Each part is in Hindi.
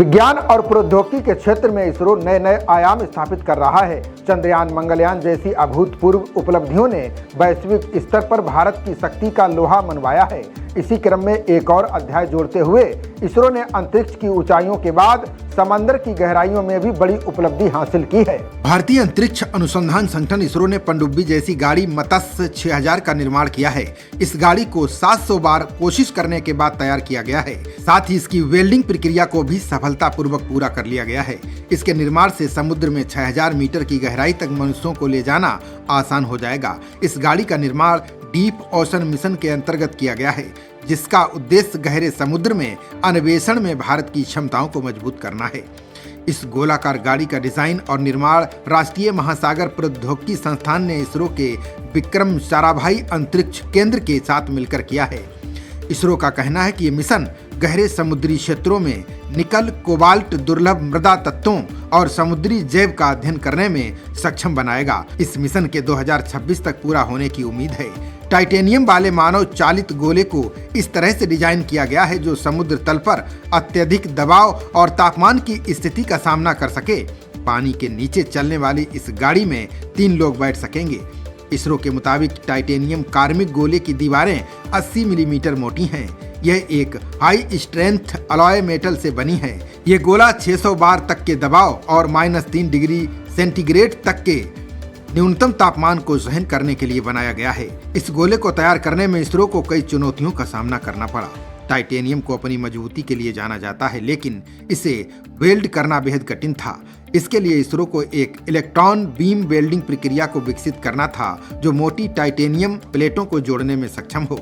विज्ञान और प्रौद्योगिकी के क्षेत्र में इसरो नए नए आयाम स्थापित कर रहा है। चंद्रयान, मंगलयान जैसी अभूतपूर्व उपलब्धियों ने वैश्विक स्तर पर भारत की शक्ति का लोहा मनवाया है। इसी क्रम में एक और अध्याय जोड़ते हुए इसरो ने अंतरिक्ष की ऊंचाइयों के बाद समंदर की गहराइयों में भी बड़ी उपलब्धि हासिल की है। भारतीय अंतरिक्ष अनुसंधान संगठन इसरो ने पनडुब्बी जैसी गाड़ी मत्स्य 6000 का निर्माण किया है। इस गाड़ी को 700 बार कोशिश करने के बाद तैयार किया गया है। साथ ही इसकी वेल्डिंग प्रक्रिया को भी सफलतापूर्वक पूरा कर लिया गया है। इसके निर्माण से समुद्र में 6000 मीटर की गहराई तक मनुष्यों को ले जाना आसान हो जाएगा। इस गाड़ी का निर्माण डीप ओशन मिशन के अंतर्गत किया गया है, जिसका उद्देश्य गहरे समुद्र में अन्वेषण में भारत की क्षमताओं को मजबूत करना है। इस गोलाकार गाड़ी का डिजाइन और निर्माण राष्ट्रीय महासागर प्रौद्योगिकी संस्थान ने इसरो के विक्रम साराभाई अंतरिक्ष केंद्र के साथ मिलकर किया है। इसरो का कहना है कि ये मिशन गहरे समुद्री क्षेत्रों में निकल, कोबाल्ट, दुर्लभ मृदा तत्वों और समुद्री जैव का अध्ययन करने में सक्षम बनाएगा। इस मिशन के 2026 तक पूरा होने की उम्मीद है। टाइटेनियम वाले मानव चालित गोले को इस तरह से डिजाइन किया गया है जो समुद्र तल पर अत्यधिक दबाव और तापमान की स्थिति का सामना कर सके। पानी के नीचे चलने वाली इस गाड़ी में 3 लोग बैठ सकेंगे। इसरो के मुताबिक टाइटेनियम कार्मिक गोले की दीवारें 80 मिलीमीटर मोटी हैं। यह एक हाई स्ट्रेंथ अलॉय मेटल से बनी है। यह गोला 600 बार तक के दबाव और -3 डिग्री सेंटीग्रेड तक के न्यूनतम तापमान को सहन करने के लिए बनाया गया है। इस गोले को तैयार करने में इसरो को कई चुनौतियों का सामना करना पड़ा। टाइटेनियम को अपनी मजबूती के लिए जाना जाता है, लेकिन इसे वेल्ड करना बेहद कठिन था। इसके लिए इसरो को एक इलेक्ट्रॉन बीम वेल्डिंग प्रक्रिया को विकसित करना था जो मोटी टाइटेनियम प्लेटों को जोड़ने में सक्षम हो।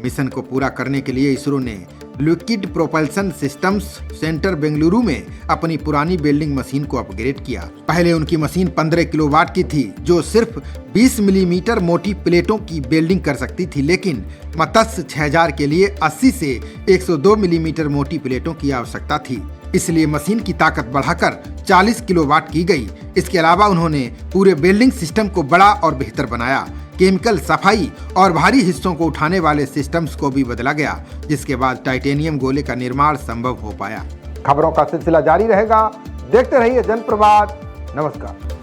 मिशन को पूरा करने के लिए इसरो ने liquid propulsion systems centre Bengaluru में अपनी पुरानी वेल्डिंग मशीन को अपग्रेड किया। पहले उनकी मशीन 15 किलोवाट की थी जो सिर्फ 20 मिलीमीटर मोटी प्लेटों की वेल्डिंग कर सकती थी, लेकिन मत्स्य 6000 के लिए 80 से 102 मिलीमीटर मोटी प्लेटों की आवश्यकता थी। इसलिए मशीन की ताकत बढ़ाकर 40 किलोवाट की गई। इसके अलावा उन्होंने पूरे वेल्डिंग सिस्टम को बड़ा और बेहतर बनाया। केमिकल सफाई और भारी हिस्सों को उठाने वाले सिस्टम्स को भी बदला गया, जिसके बाद टाइटेनियम गोले का निर्माण संभव हो पाया। खबरों का सिलसिला जारी रहेगा। देखते रहिए जनप्रवाद। नमस्कार।